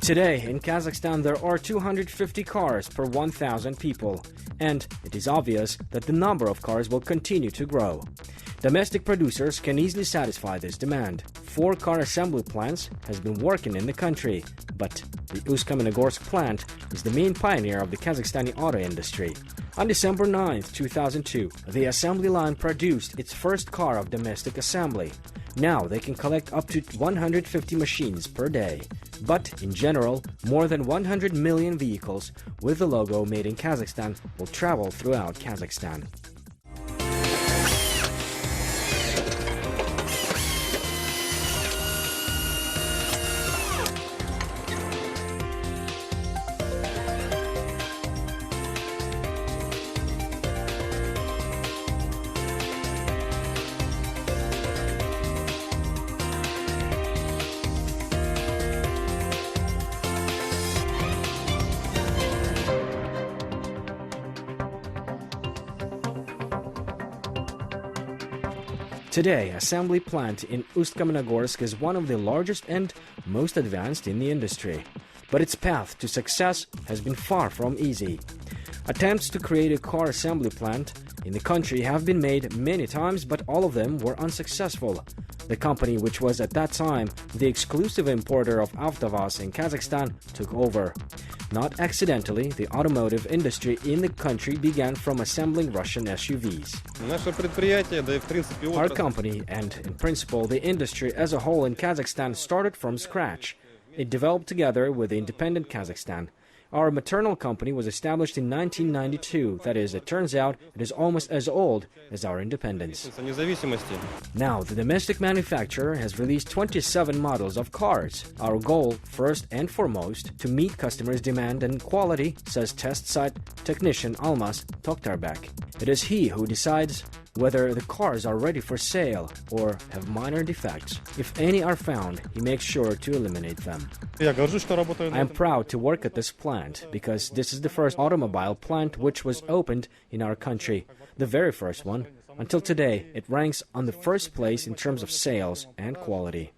Today, in Kazakhstan, there are 250 cars per 1,000 people, and it is obvious that the number of cars will continue to grow. Domestic producers can easily satisfy this demand. 4 car assembly plants has been working in the country, but the Uсть-Kamenogorsk plant is the main pioneer of the Kazakhstani auto industry. On December 9, 2002, the assembly line produced its first car of domestic assembly. Now they can collect up to 150 machines per day. But in general, more than 100 million vehicles with the logo made in Kazakhstan will travel throughout Kazakhstan. Today, assembly plant in Uсть-Kamenogorsk is one of the largest and most advanced in the industry. But its path to success has been far from easy. Attempts to create a car assembly plant in the country have been made many times, but all of them were unsuccessful. The company, which was at that time the exclusive importer of AvtoVAZ in Kazakhstan, took over. Not accidentally, the automotive industry in the country began from assembling Russian SUVs. Our company, and in principle the industry as a whole in Kazakhstan, started from scratch. It developed together with the independent Kazakhstan. Our maternal company was established in 1992. That is, it turns out it is almost as old as our independence. Now, the domestic manufacturer has released 27 models of cars. Our goal, first and foremost, to meet customers' demand and quality, says test site technician Almas Toktarbek. It is he who decides whether the cars are ready for sale or have minor defects. If any are found, he makes sure to eliminate them. I am proud to work at this plant because this is the first automobile plant which was opened in our country, the very first one. Until today, it ranks on the first place in terms of sales and quality.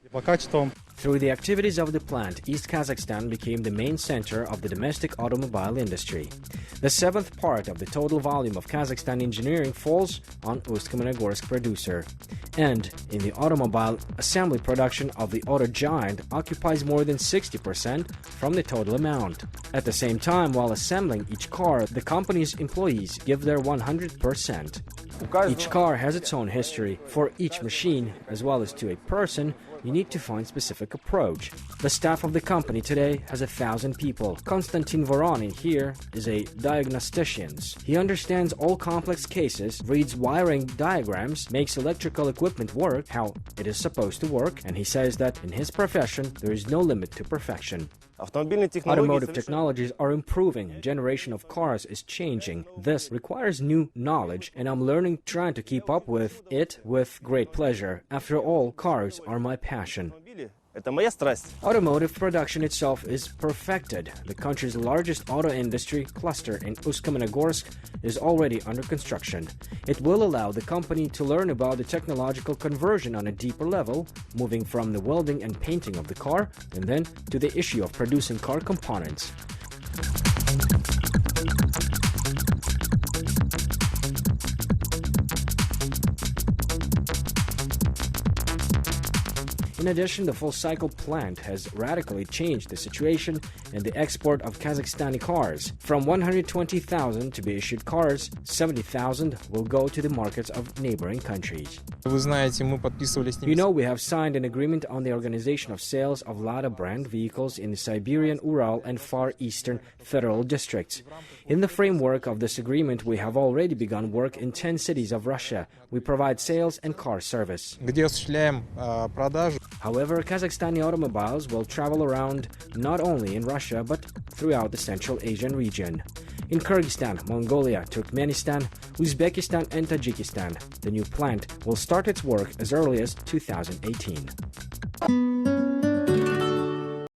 Through the activities of the plant, East Kazakhstan became the main center of the domestic automobile industry. The 7th part of the total volume of Kazakhstan engineering falls on Uсть-Kamenogorsk producer. And in the automobile assembly production of the auto giant occupies more than 60% from the total amount. At the same time, while assembling each car, the company's employees give their 100%. Each car has its own history. For each machine, as well as to a person, you need to find specific approach. The staff of the company today has 1,000 people. Konstantin Voronin here is a diagnostician. He understands all complex cases, reads wiring diagrams, makes electrical equipment work how it is supposed to work, and he says that in his profession there is no limit to perfection. Automotive technologies are improving, generation of cars is changing. This requires new knowledge, and I'm learning, trying to keep up with it with great pleasure. After all, cars are my passion. Automotive production itself is perfected. The country's largest auto industry cluster in Uсть-Kamenogorsk is already under construction. It will allow the company to learn about the technological conversion on a deeper level, moving from the welding and painting of the car and then to the issue of producing car components. In addition, the full-cycle plant has radically changed the situation in the export of Kazakhstani cars. From 120,000 to be issued cars, 70,000 will go to the markets of neighboring countries. You know, we have signed an agreement on the organization of sales of Lada brand vehicles in the Siberian, Ural and Far Eastern federal districts. In the framework of this agreement, we have already begun work in 10 cities of Russia. We provide sales and car service. However, Kazakhstani automobiles will travel around not only in Russia but throughout the Central Asian region. In Kyrgyzstan, Mongolia, Turkmenistan, Uzbekistan and Tajikistan, the new plant will start its work as early as 2018.